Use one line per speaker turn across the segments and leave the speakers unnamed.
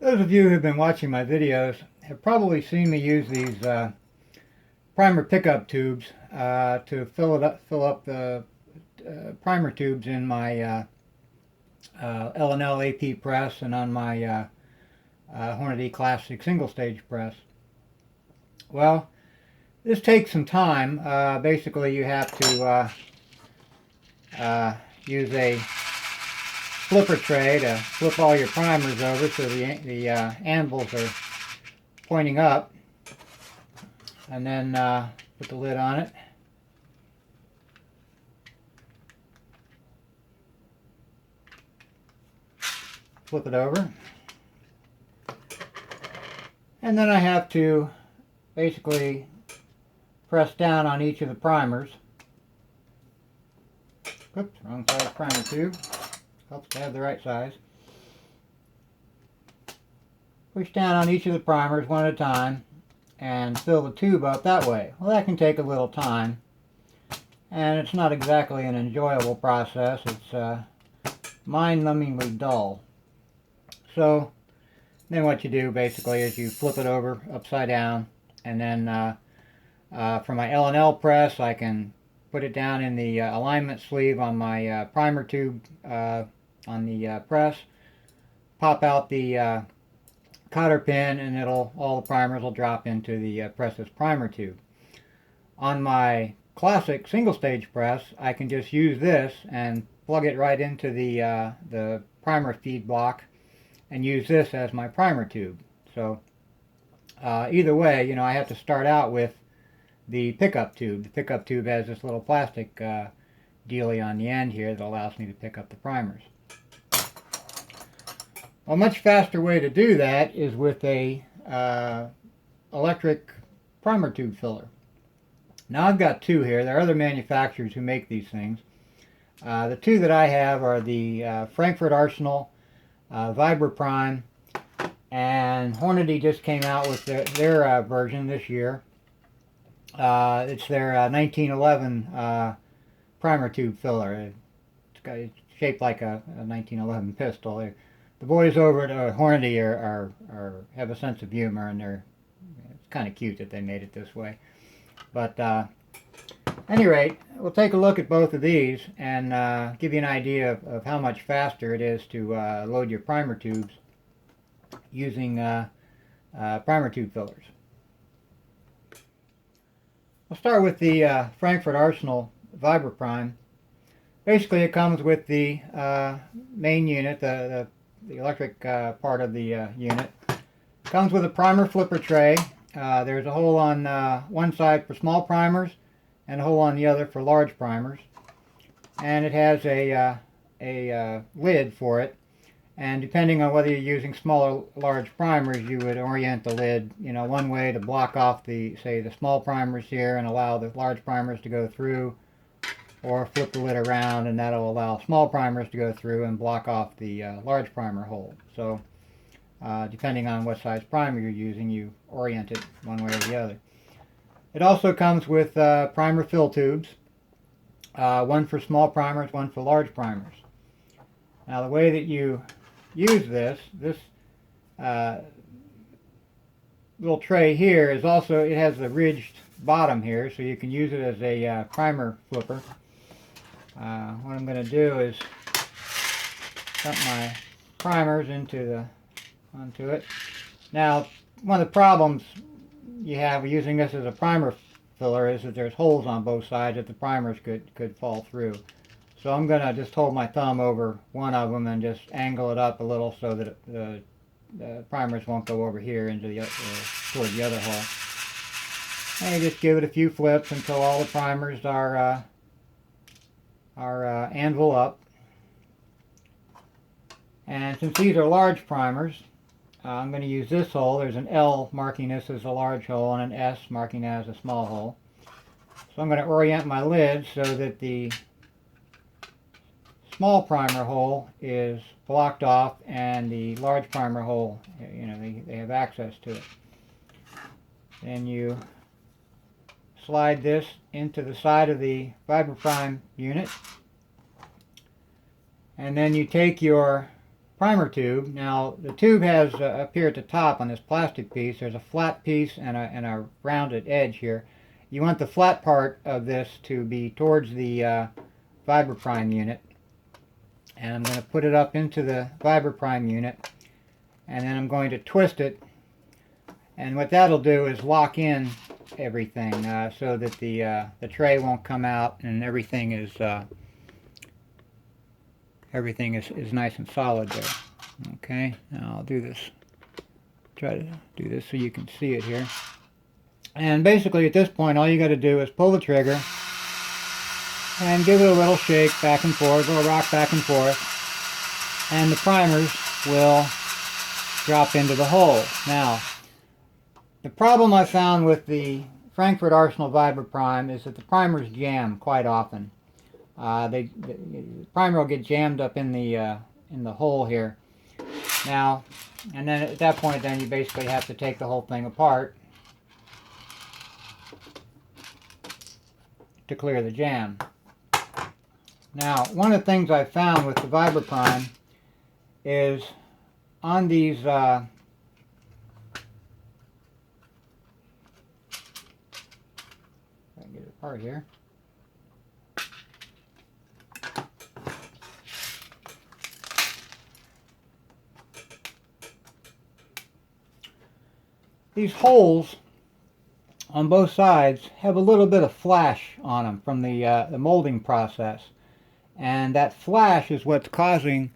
Those of you who've been watching my videos have probably seen me use these primer pickup tubes to fill up the primer tubes in my L&L AP press and on my Hornady Classic single stage press. Well, this takes some time. Basically, you have to use a flipper tray to flip all your primers over so the anvils are pointing up, and then put the lid on it. Flip it over, and then I have to basically press down on each of the primers. Oops, wrong size primer tube. Helps to have the right size. Push down on each of the primers one at a time and fill the tube up that way. Well, that can take a little time, and it's not exactly an enjoyable process. It's mind-numbingly dull. So then what you do basically is you flip it over upside down, and then for my L&L press I can put it down in the alignment sleeve on my primer tube on the press, pop out the cotter pin, and all the primers will drop into the press's primer tube. On my classic single stage press, I can just use this and plug it right into the primer feed block and use this as my primer tube. So either way, you know, I have to start out with the pickup tube. The pickup tube has this little plastic dealie on the end here that allows me to pick up the primers. A much faster way to do that is with a electric primer tube filler. Now I've got two here. There are other manufacturers who make these things. The two that I have are the Frankford Arsenal Vibra Prime, and Hornady just came out with their version this year. It's their 1911 primer tube filler. It's shaped like a 1911 pistol. The boys over at Hornady have a sense of humor, and it's kind of cute that they made it this way. But at any rate, we'll take a look at both of these and give you an idea of how much faster it is to load your primer tubes using primer tube fillers. I'll start with the Frankford Arsenal Vibra Prime. Basically, it comes with the main unit, the electric part of the unit. It comes with a primer flipper tray. There's a hole on one side for small primers and a hole on the other for large primers. And it has a lid for it. And depending on whether you're using small or large primers, you would orient the lid, you know, one way to block off the small primers here and allow the large primers to go through, or flip the lid around and that'll allow small primers to go through and block off the large primer hole. So depending on what size primer you're using, you orient it one way or the other. It also comes with primer fill tubes, one for small primers, one for large primers. Now the way that you use this little tray here is also, it has the ridged bottom here, so you can use it as a primer flipper. What I'm going to do is dump my primers onto it. Now, one of the problems you have using this as a primer filler is that there's holes on both sides that the primers could fall through. So I'm going to just hold my thumb over one of them and just angle it up a little so that the primers won't go over here into toward the other hole. And you just give it a few flips until all the primers are anvil up. And since these are large primers, I'm going to use this hole. There's an L marking this as a large hole and an S marking it as a small hole. So I'm going to orient my lid so that the small primer hole is blocked off and the large primer hole, you know, they have access to it. Then you slide this into the side of the Vibra Prime unit, and then you take your primer tube. Now the tube has up here at the top on this plastic piece, there's a flat piece and a rounded edge here. You want the flat part of this to be towards the Vibroprime unit. And I'm going to put it up into the Vibroprime unit, and then I'm going to twist it, and what that'll do is lock in everything so that the tray won't come out and everything is nice and solid there. Okay, now I'll do this. Try to do this so you can see it here. And basically at this point all you got to do is pull the trigger and give it a little shake back and forth, a little rock back and forth, and the primers will drop into the hole. Now, the problem I found with the Frankford Arsenal Vibroprime is that the primers jam quite often. The primer will get jammed up in the hole here. Now, and then at that point, then you basically have to take the whole thing apart to clear the jam. Now, one of the things I found with the Vibroprime is on these get it apart here. These holes on both sides have a little bit of flash on them from the molding process. And that flash is what's causing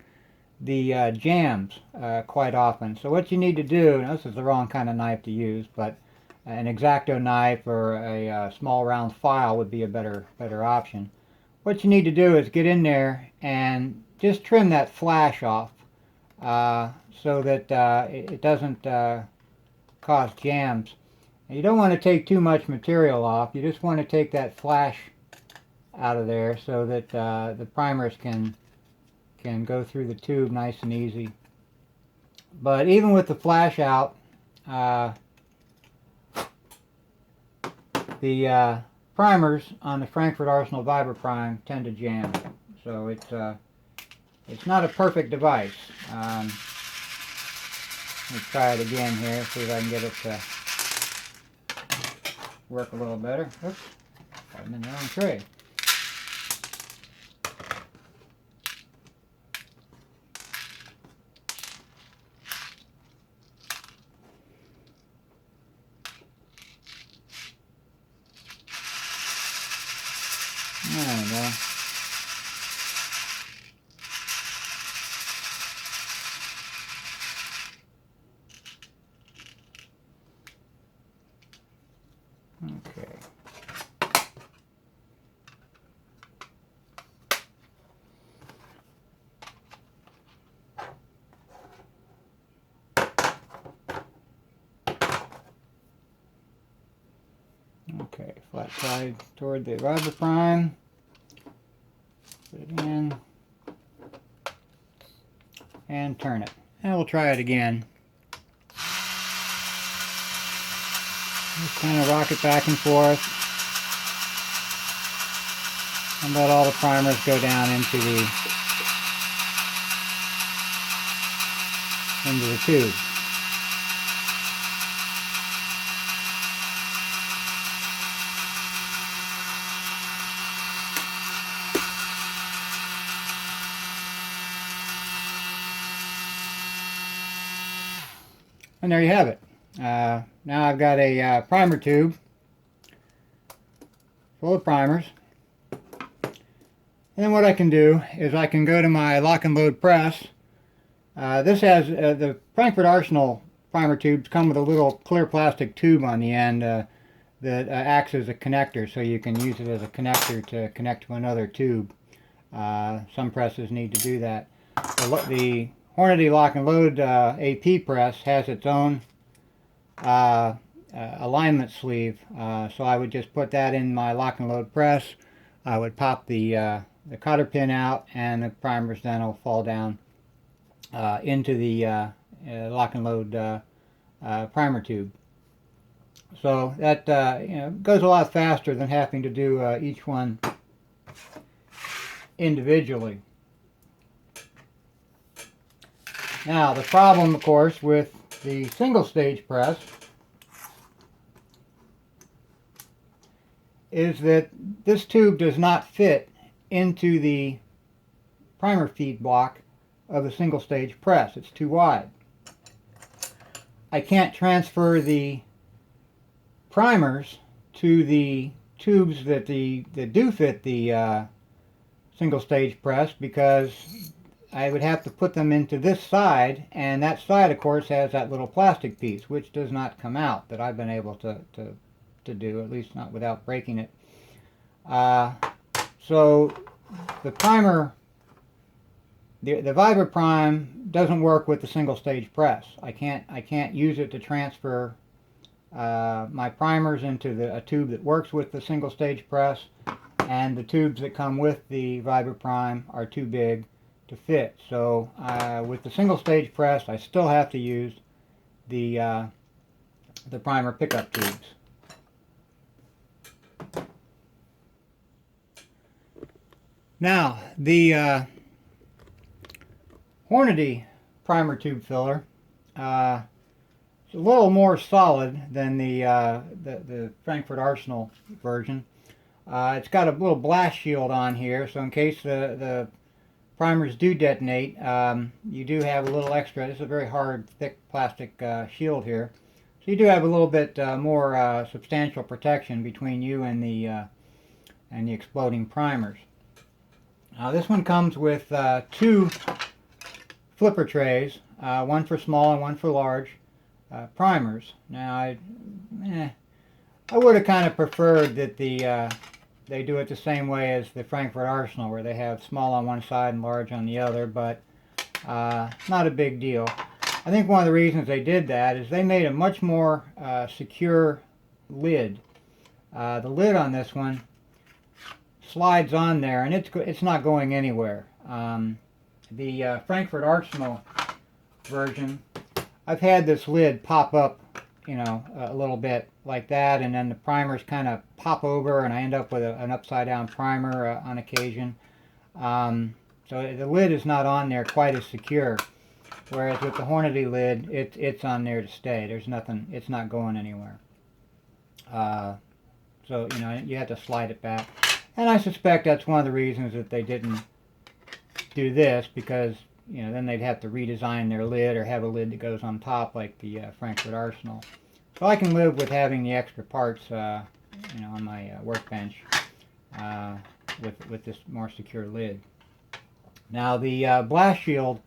the jams quite often. So what you need to do, and this is the wrong kind of knife to use, but an X-Acto knife or a small round file would be a better option. What you need to do is get in there and just trim that flash off so that it doesn't cause jams. And you don't want to take too much material off. You just want to take that flash out of there so that the primers can go through the tube nice and easy. But even with the flash out, the primers on the Frankford Arsenal Vibroprime tend to jam. So it's not a perfect device. Let me try it again here, see if I can get it to work a little better. Oops, I'm in the wrong tray. There we go. Okay. Okay, flat side toward the Vibroprime. Put it in and turn it. And we'll try it again. Just kind of rock it back and forth and let all the primers go down into the tube. And there you have it. Now I've got a primer tube full of primers. And then what I can do is I can go to my lock and load press. This has the Frankford Arsenal primer tubes come with a little clear plastic tube on the end that acts as a connector, so you can use it as a connector to connect to another tube. Some presses need to do that. The Hornady lock and load AP press has its own alignment sleeve, so I would just put that in my lock and load press. I would pop the cotter pin out, and the primers then will fall down into the lock and load primer tube. So that goes a lot faster than having to do each one individually. Now the problem, of course, with the single stage press is that this tube does not fit into the primer feed block of the single stage press. It's too wide. I can't transfer the primers to the tubes that do fit the single stage press, because I would have to put them into this side, and that side of course has that little plastic piece which does not come out, that I've been able to do, at least not without breaking it. So the primer, the Vibra-Prime doesn't work with the single stage press. I can't use it to transfer my primers into a tube that works with the single stage press, and the tubes that come with the Vibra-Prime are too big to fit. So with the single stage press, I still have to use the primer pickup tubes. Now the Hornady primer tube filler is a little more solid than the Frankford Arsenal version. It's got a little blast shield on here, so in case the primers do detonate, you do have a little extra. This is a very hard, thick plastic shield here, so you do have a little bit more substantial protection between you and the exploding primers. Now this one comes with two flipper trays, one for small and one for large primers. Now I would have kind of preferred that they do it the same way as the Frankfurt Arsenal, where they have small on one side and large on the other, but not a big deal. I think one of the reasons they did that is they made a much more secure lid. The lid on this one slides on there, and it's not going anywhere. The Frankfurt Arsenal version, I've had this lid pop up, you know, a little bit like that, and then the primers kind of pop over, and I end up with an upside down primer on occasion. So the lid is not on there quite as secure, whereas with the Hornady lid, it's on there to stay. There's nothing, it's not going anywhere. So, you know, you have to slide it back. And I suspect that's one of the reasons that they didn't do this, because, you know, then they'd have to redesign their lid or have a lid that goes on top like the Frankfurt Arsenal. So I can live with having the extra parts, you know, on my workbench with this more secure lid. Now the blast shield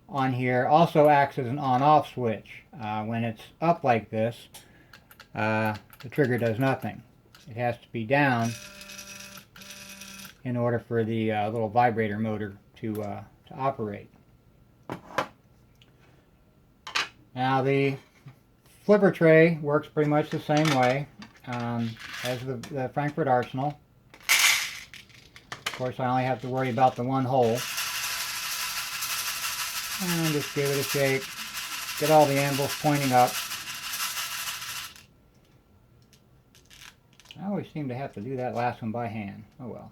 on here also acts as an on-off switch. When it's up like this, the trigger does nothing. It has to be down in order for the little vibrator motor to operate. Now the flipper tray works pretty much the same way as the Frankfurt Arsenal. Of course, I only have to worry about the one hole. And just give it a shake. Get all the anvils pointing up. I always seem to have to do that last one by hand. Oh well.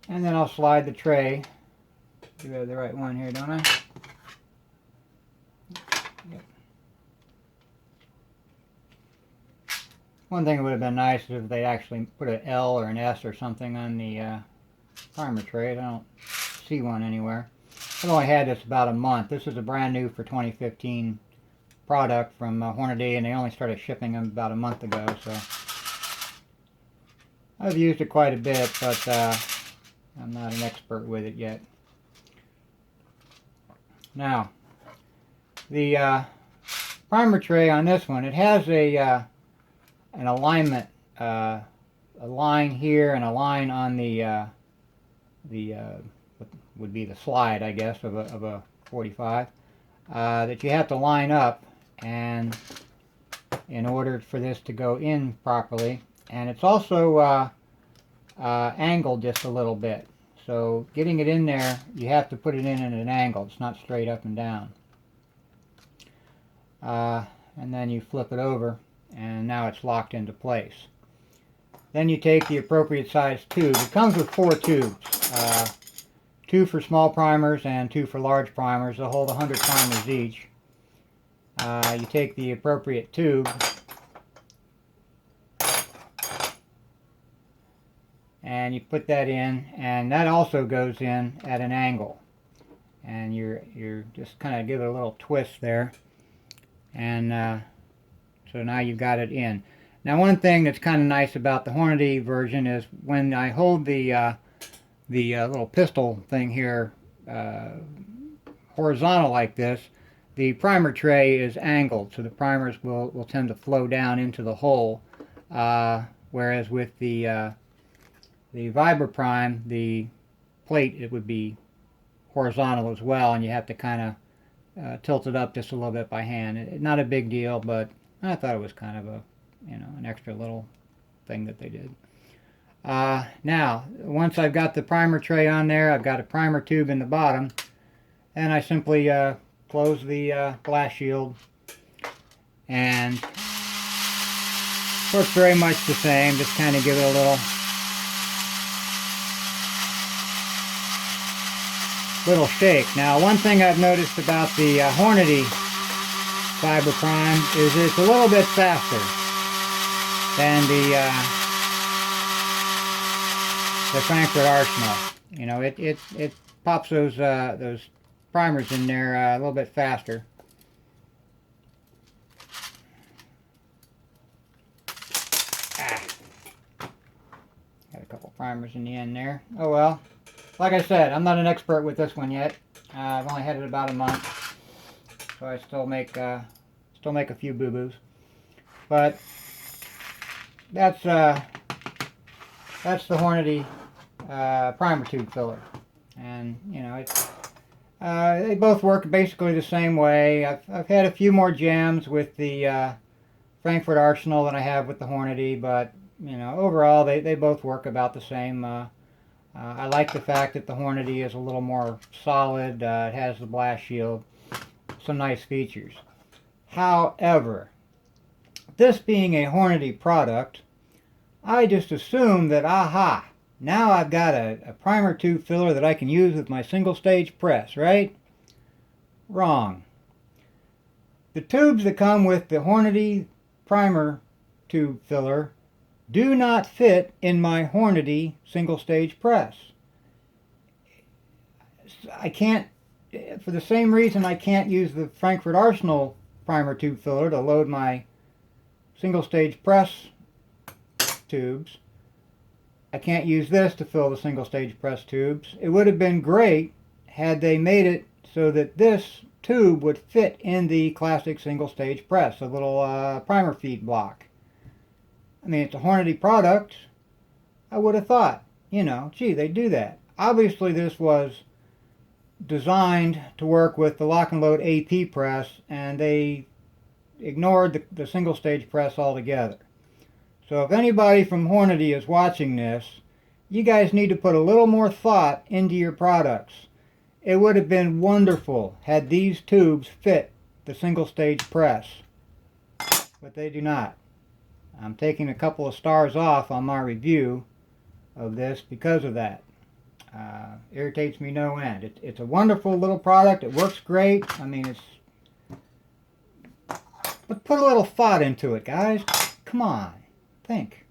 And then I'll slide the tray. Do I have the right one here, don't I? Yep. One thing that would have been nice is if they actually put an L or an S or something on the primer tray. I don't see one anywhere. I've only had this about a month. This is a brand new for 2015 product from Hornady, and they only started shipping them about a month ago. So I've used it quite a bit, but I'm not an expert with it yet. Now, the primer tray on this one, it has an alignment, a line here and a line on the what would be the slide, I guess, of a 45 that you have to line up, and in order for this to go in properly. And it's also angled just a little bit, so getting it in there, you have to put it in at an angle. It's not straight up and down. And then you flip it over, and now it's locked into place. then you take the appropriate size tube. It comes with 4 tubes, 2 for small primers and 2 for large primers. They'll hold 100 primers each. You take the appropriate tube and you put that in, and that also goes in at an angle. And you're just kind of give it a little twist there, and so now you've got it in. Now, one thing that's kind of nice about the Hornady version is when I hold the little pistol thing here horizontal like this, the primer tray is angled, so the primers will tend to flow down into the hole. Whereas with the Vibra-Prime, the plate, it would be horizontal as well, and you have to kind of tilt it up just a little bit by hand. Not a big deal, but I thought it was kind of a, an extra little thing that they did. Now, once I've got the primer tray on there, I've got a primer tube in the bottom, and I simply close the glass shield, and works very much the same. Just kind of give it a little shake. Now, one thing I've noticed about the Hornady Vibra-Prime is it's a little bit faster than the Frankford Arsenal. It pops those primers in there a little bit faster. Got a couple primers in the end there. Oh well. Like I said, I'm not an expert with this one yet. I've only had it about a month, so I still make a few boo-boos. But that's the Hornady primer tube filler, and they both work basically the same way. I've had a few more jams with the Frankford Arsenal than I have with the Hornady, but overall they both work about the same. I like the fact that the Hornady is a little more solid. It has the blast shield, some nice features. However, this being a Hornady product, I just assumed that, aha, now I've got a primer tube filler that I can use with my single stage press, right? Wrong. The tubes that come with the Hornady primer tube filler do not fit in my Hornady single stage press. I can't, for the same reason I can't use the Frankfurt Arsenal primer tube filler to load my single stage press tubes, I can't use this to fill the single stage press tubes. It would have been great had they made it so that this tube would fit in the classic single stage press, a little primer feed block. I mean, it's a Hornady product. I would have thought, gee, they do that. Obviously, this was designed to work with the lock and load AP press, and they ignored the single stage press altogether. So if anybody from Hornady is watching this, you guys need to put a little more thought into your products. It would have been wonderful had these tubes fit the single stage press, but they do not. I'm taking a couple of stars off on my review of this because of that. Irritates me no end. It's a wonderful little product. It works great. I mean, but put a little thought into it, guys. Come on. Think.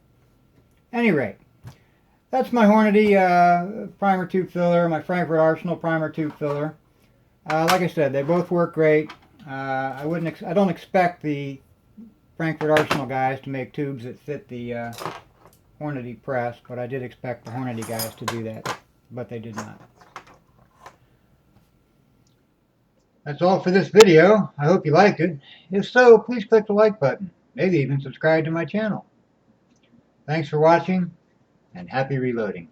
Any rate, that's my Hornady primer tube filler, my Frankfurt Arsenal primer tube filler. Like I said, they both work great. I don't expect the Frankfurt Arsenal guys to make tubes that fit the Hornady press, but I did expect the Hornady guys to do that, but they did not. That's all for this video. I hope you liked it. If so, please click the like button. Maybe even subscribe to my channel. Thanks for watching, and happy reloading.